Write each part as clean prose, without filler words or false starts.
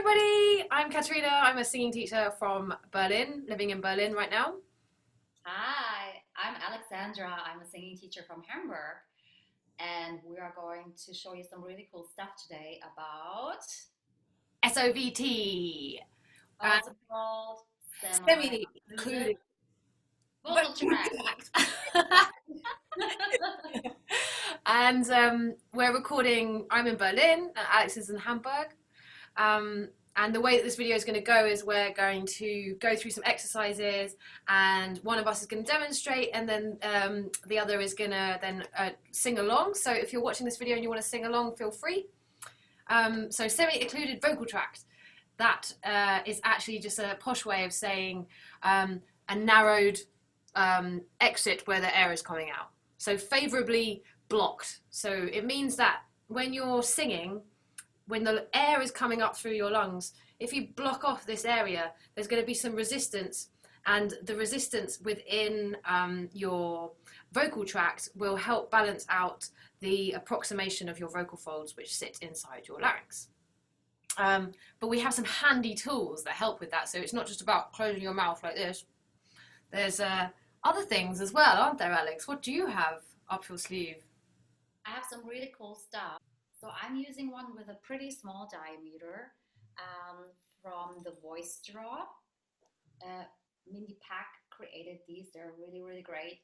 everybody, I'm Katerina. I'm a singing teacher from Berlin, living in Berlin right now. Hi, I'm Alexandra. I'm a singing teacher from Hamburg, and we are going to show you some really cool stuff today about SOVT, also called semi-occluded semi-occluded vocal vocal tract. tract. And we're recording, I'm in Berlin, Alex is in Hamburg. And the way that this video is going to go is we're going to go through some exercises, and one of us is going to demonstrate, and then the other is going to then sing along. So if you're watching this video and you want to sing along, feel free. So semi-occluded vocal tract, that is actually just a posh way of saying a narrowed exit where the air is coming out. So favourably blocked. So it means that when you're singing, when the air is coming up through your lungs, if you block off this area, there's going to be some resistance, and the resistance within your vocal tract will help balance out the approximation of your vocal folds which sit inside your larynx. But we have some handy tools that help with that, so it's not just about closing your mouth like this. There's other things as well, aren't there, Alex? What do you have up your sleeve? I have some really cool stuff. So I'm using one with a pretty small diameter from the Voice Straw. Mindy Pack created these. They're really, really great.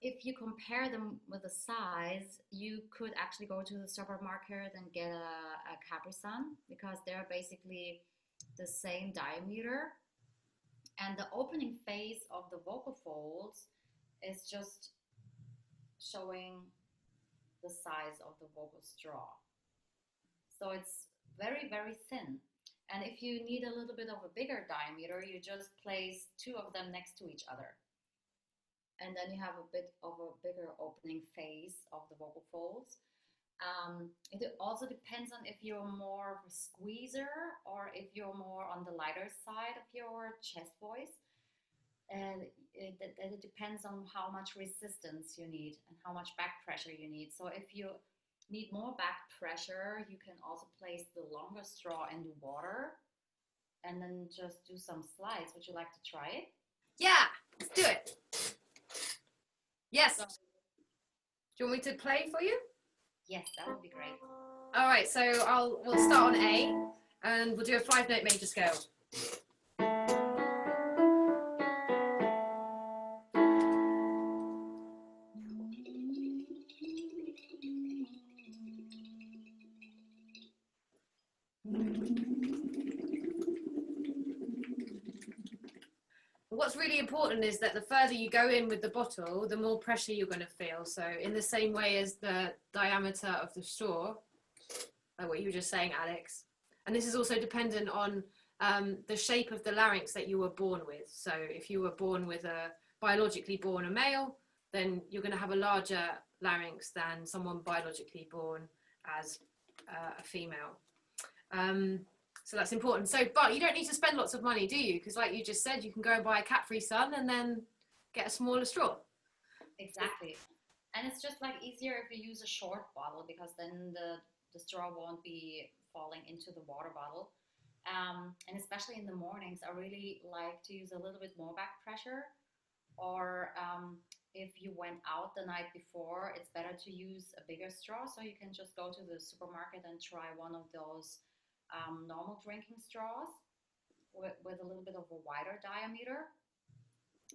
If you compare them with the size, you could actually go to the supermarket and get a Capri Sun, because they're basically the same diameter. And the opening face of the vocal folds is just showing the size of the vocal straw. So it's very, very thin. And if you need a little bit of a bigger diameter, you just place two of them next to each other. And then you have a bit of a bigger opening face of the vocal folds. It also depends on if you're more of a squeezer or if you're more on the lighter side of your chest voice. And it depends on how much resistance you need and how much back pressure you need. So if you need more back pressure, you can also place the longer straw in the water and then just do some slides. Would you like to try it? Yeah, let's do it. Yes. So, do you want me to play for you? yes, that would be great. All right, so we'll start on A, and we'll do a 5-note major scale. What's really important is that the further you go in with the bottle, the more pressure you're going to feel. So in the same way as the diameter of the straw, like what you were just saying, Alex. And this is also dependent on the shape of the larynx that you were born with. So if you were born with biologically born a male, then you're going to have a larger larynx than someone biologically born as a female. So that's important. So, but you don't need to spend lots of money, do you? Because like you just said, you can go and buy a Capri Sun and then get a smaller straw. Exactly. And it's just like easier if you use a short bottle, because then the straw won't be falling into the water bottle. And especially in the mornings, I really like to use a little bit more back pressure. Or if you went out the night before, it's better to use a bigger straw. So you can just go to the supermarket and try one of those normal drinking straws with a little bit of a wider diameter.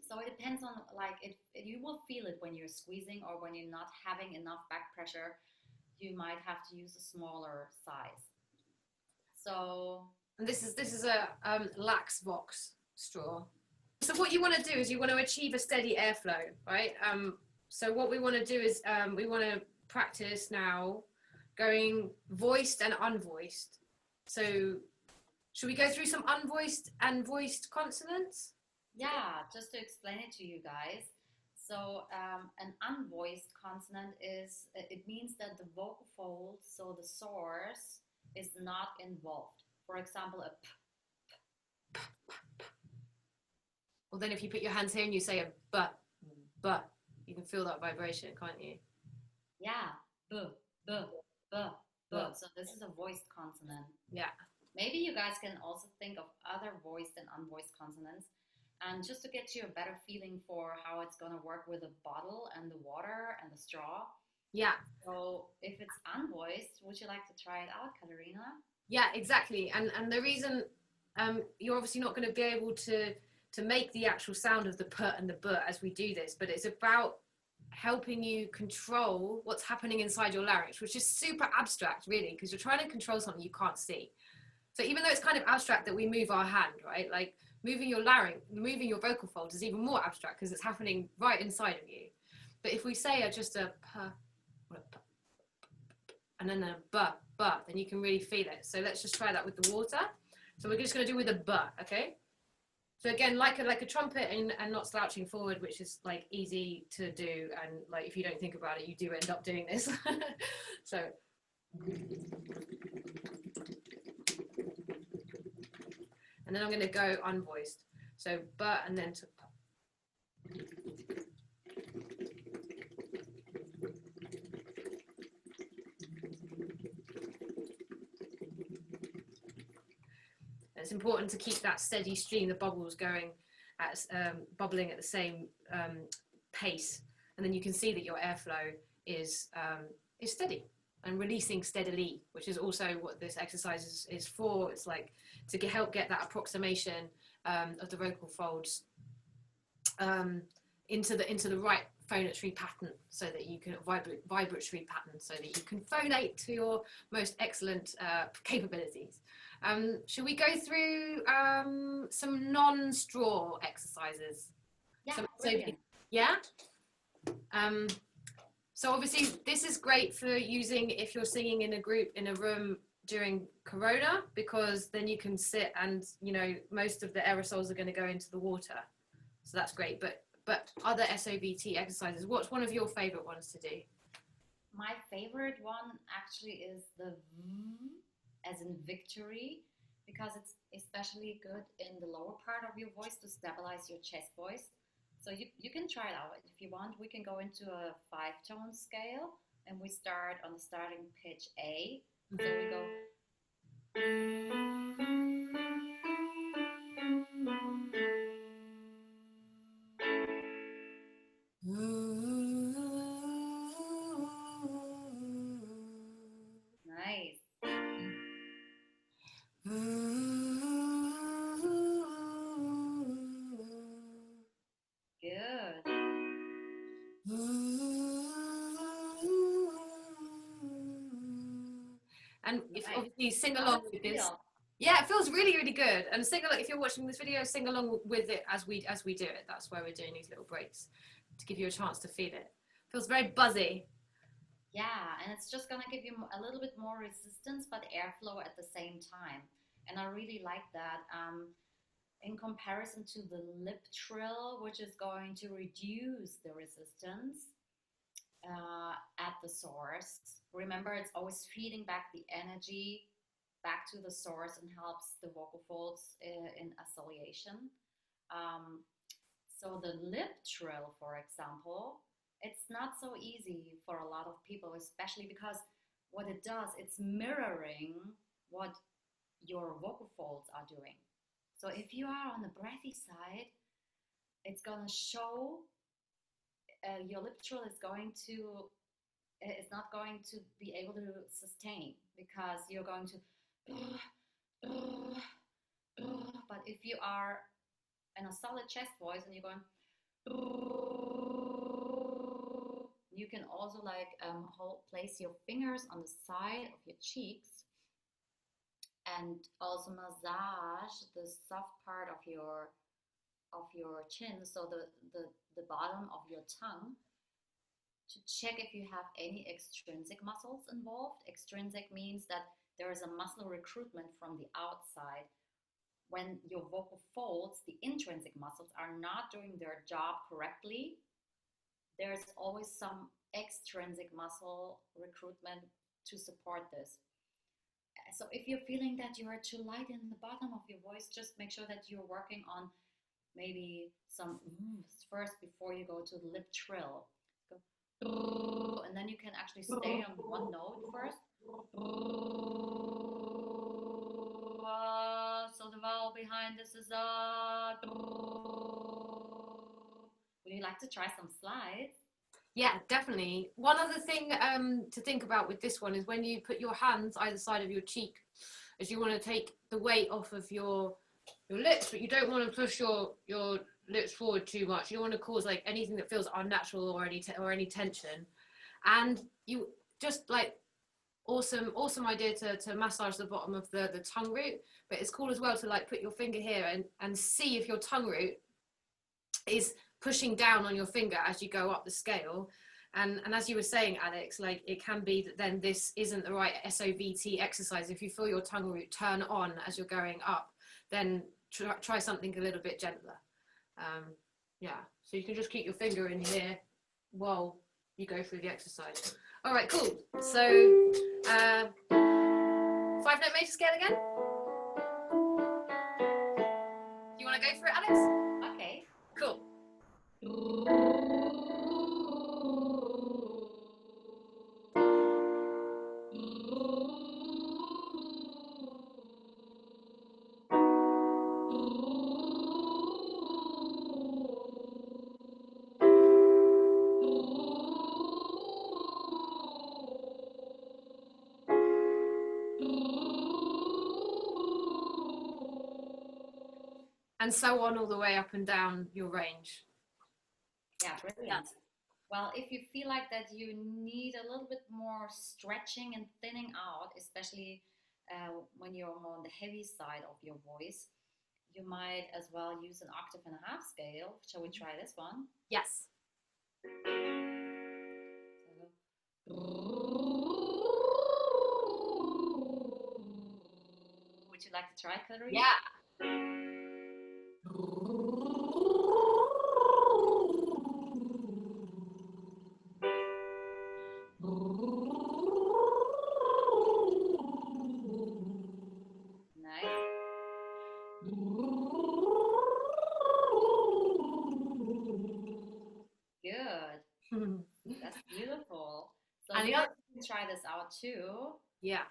So it depends on, like, you will feel it when you're squeezing, or when you're not having enough back pressure, you might have to use a smaller size. So and this is a lax Vox straw. So what you want to do is you want to achieve a steady airflow, right? So what we want to do is we want to practice now going voiced and unvoiced. So should we go through some unvoiced and voiced consonants? yeah, just to explain it to you guys. So an unvoiced consonant it means that the vocal folds, so the source, is not involved. For example, a p. Well, then if you put your hands here and you say a but, you can feel that vibration, can't you? Yeah, b, b, b, b. So this is a voiced consonant. Yeah. Maybe you guys can also think of other voiced and unvoiced consonants. And just to get you a better feeling for how it's going to work with the bottle and the water and the straw. Yeah. So if it's unvoiced, would you like to try it out, Katarina? Yeah, exactly. And the reason you're obviously not going to be able to make the actual sound of the p and the b as we do this, but it's about helping you control what's happening inside your larynx, which is super abstract, really, because you're trying to control something you can't see. So even though it's kind of abstract that we move our hand, right? Like moving your larynx, moving your vocal folds is even more abstract because it's happening right inside of you. But if we say just a p, and then a b, then you can really feel it. So let's just try that with the water. So we're just going to do with a b, okay? So again, like a trumpet and not slouching forward, which is like easy to do. And like, if you don't think about it, you do end up doing this. So. And then I'm going to go unvoiced. So b and then to p. It's important to keep that steady stream, the bubbles going at bubbling at the same pace, and then you can see that your airflow is steady and releasing steadily, which is also what this exercise is for. It's like to help get that approximation of the vocal folds into the right phonatory pattern, so that you can vibratory pattern, so that you can phonate to your most excellent capabilities. Should we go through some non-straw exercises? Yeah, yeah. So obviously this is great for using if you're singing in a group in a room during Corona, because then you can sit and, you know, most of the aerosols are going to go into the water. So that's great. But other SOVT exercises, what's one of your favorite ones to do? My favorite one actually is the V as in victory, because it's especially good in the lower part of your voice to stabilize your chest voice. So you can try it out. If you want, we can go into a 5-tone scale, and we start on the starting pitch A. So we go. Nice. Good. And if obviously sing along with this. Yeah, it feels really, really good. And sing along, if you're watching this video, sing along with it as we do it. That's why we're doing these little breaks, to give you a chance to feel it. Feels very buzzy. Yeah, and it's just gonna give you a little bit more resistance, but airflow at the same time. And I really like that. In comparison to the lip trill, which is going to reduce the resistance at the source. Remember, it's always feeding back the energy back to the source and helps the vocal folds in oscillation. So the lip trill, for example, it's not so easy for a lot of people, especially because what it does, it's mirroring what your vocal folds are doing. So if you are on the breathy side, it's going to show your lip trill is not going to be able to sustain, because you're going to but if you are in a solid chest voice and you're going, you can also like place your fingers on the side of your cheeks and also massage the soft part of your chin, so the bottom of your tongue, to check if you have any extrinsic muscles involved. Extrinsic means that there is a muscle recruitment from the outside. When your vocal folds, the intrinsic muscles, are not doing their job correctly, there's always some extrinsic muscle recruitment to support this. So if you're feeling that you are too light in the bottom of your voice, just make sure that you're working on maybe some first before you go to the lip trill. Go, and then you can actually stay on one note first. behind. This is a. Would you like to try some slides? Yeah, definitely. One other thing to think about with this one is when you put your hands either side of your cheek, is you want to take the weight off of your lips, but you don't want to push your lips forward too much. You don't want to cause like anything that feels unnatural or any tension. And you just like awesome idea to massage the bottom of the tongue root, but it's cool as well to like put your finger here and see if your tongue root is pushing down on your finger as you go up the scale. And as you were saying, Alex, like it can be that then this isn't the right SOVT exercise. If you feel your tongue root turn on as you're going up, then try something a little bit gentler. Yeah, so you can just keep your finger in here while you go through the exercise. All right, cool. So 5-note major scale again. You want to go for it, Alex? Okay. Cool. And so on all the way up and down your range. Yeah, brilliant. Well, if you feel like that you need a little bit more stretching and thinning out, especially when you're more on the heavy side of your voice, you might as well use an octave and a half scale. Shall we try this one? Yes. Would you like to try, Katarina? Yeah. Nice. Good. That's beautiful. So And you the other, can try this out too. yeah.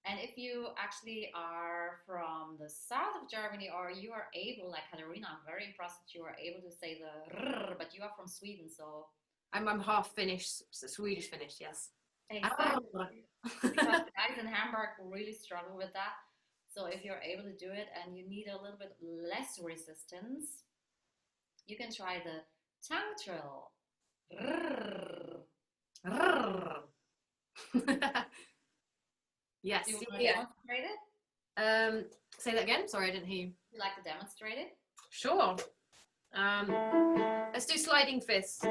And if you actually are from the south of Germany or you are able, like Katarina, I'm very impressed that you are able to say the rrr, but you are from Sweden, so. I'm half Finnish, Swedish Finnish, yes. Exactly. Because guys in Hamburg really struggle with that. So if you're able to do it and you need a little bit less resistance, you can try the tongue trill. Yes. Do you want to demonstrate it? Say that again. Sorry, I didn't hear you. Would you like to demonstrate it? Sure. Let's do sliding fists.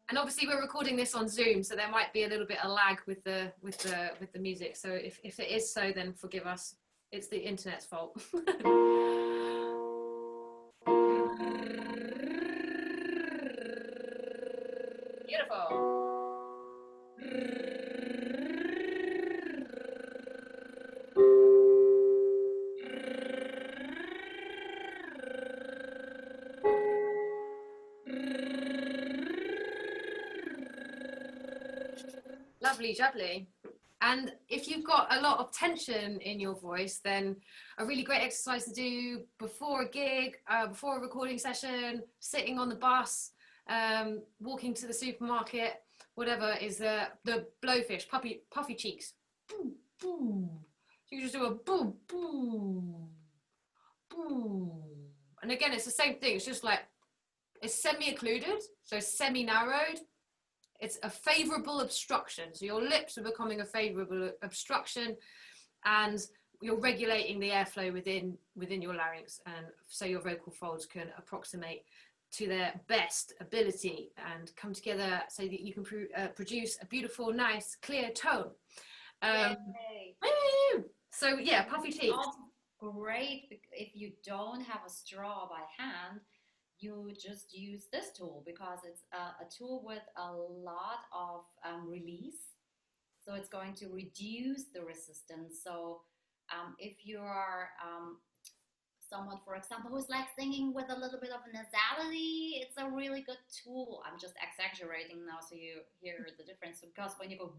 And obviously we're recording this on Zoom, so there might be a little bit of lag with the music. So if it is so, then forgive us. It's the internet's fault. Beautiful. Lovely jubbly. And if you've got a lot of tension in your voice, then a really great exercise to do before a gig, before a recording session, sitting on the bus, walking to the supermarket, whatever, is the blowfish, puffy cheeks. Boom, boom. So you just do a boom, boom, boom. And again, it's the same thing. It's just like, it's semi-occluded, so semi-narrowed. It's a favorable obstruction. So your lips are becoming a favorable obstruction and you're regulating the airflow within your larynx, and so your vocal folds can approximate to their best ability and come together so that you can produce a beautiful, nice, clear tone. So yeah, puffy cheeks. Great if you don't have a straw by hand. You just use this tool because it's a tool with a lot of release. So it's going to reduce the resistance. So if you are someone, for example, who's like singing with a little bit of nasality, it's a really good tool. I'm just exaggerating now so you hear the difference, because when you go,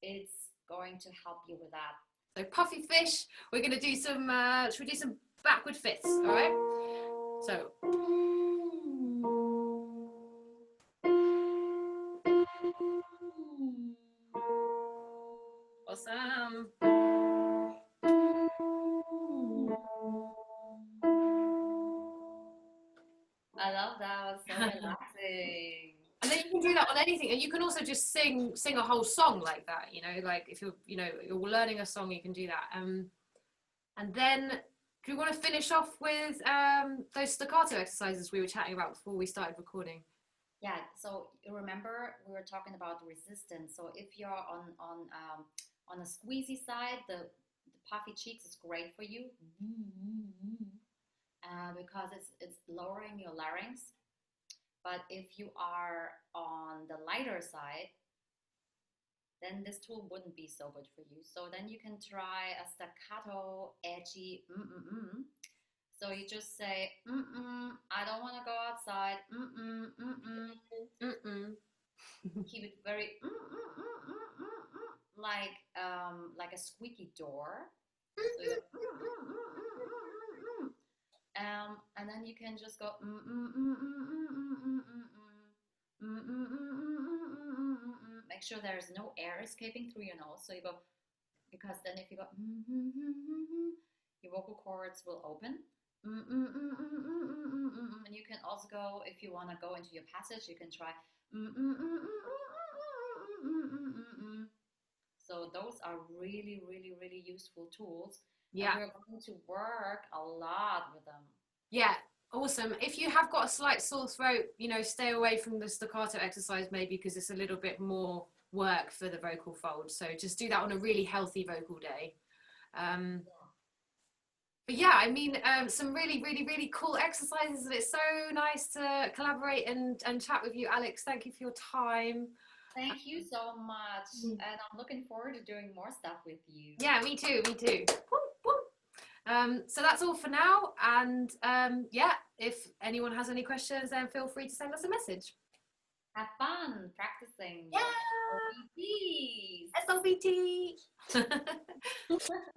it's going to help you with that. So puffy fish, we're going to do some, should we do some backward fifths, all right? So. Awesome. I love that. It's so relaxing. And then you can do that on anything, and you can also just sing a whole song like that. You know, like if you're learning a song, you can do that. And then, do you want to finish off with those staccato exercises we were chatting about before we started recording? Yeah. So you remember we were talking about resistance. So if you're on a squeezy side, the puffy cheeks is great for you. Because it's lowering your larynx. But if you are on the lighter side, then this tool wouldn't be so good for you. So then you can try a staccato, edgy, So you just say, I don't want to go outside, Keep it very, like a squeaky door. So you and then you can just go make sure there's no air escaping through your nose. So you go, because then if you go your vocal cords will open. And you can also go, if you want to go into your passage, you can try. So those are really, really, really useful tools. Yeah. And we're going to work a lot with them. Yeah, awesome. If you have got a slight sore throat, stay away from the staccato exercise maybe, because it's a little bit more work for the vocal fold. So just do that on a really healthy vocal day. But yeah, I mean, some really, really, really cool exercises, and it's so nice to collaborate and chat with you, Alex. Thank you for your time. Thank you so much. And I'm looking forward to doing more stuff with you. Yeah, me too. So that's all for now. And yeah, if anyone has any questions, then feel free to send us a message. Have fun practicing. Yeah. SOVT. SOVT.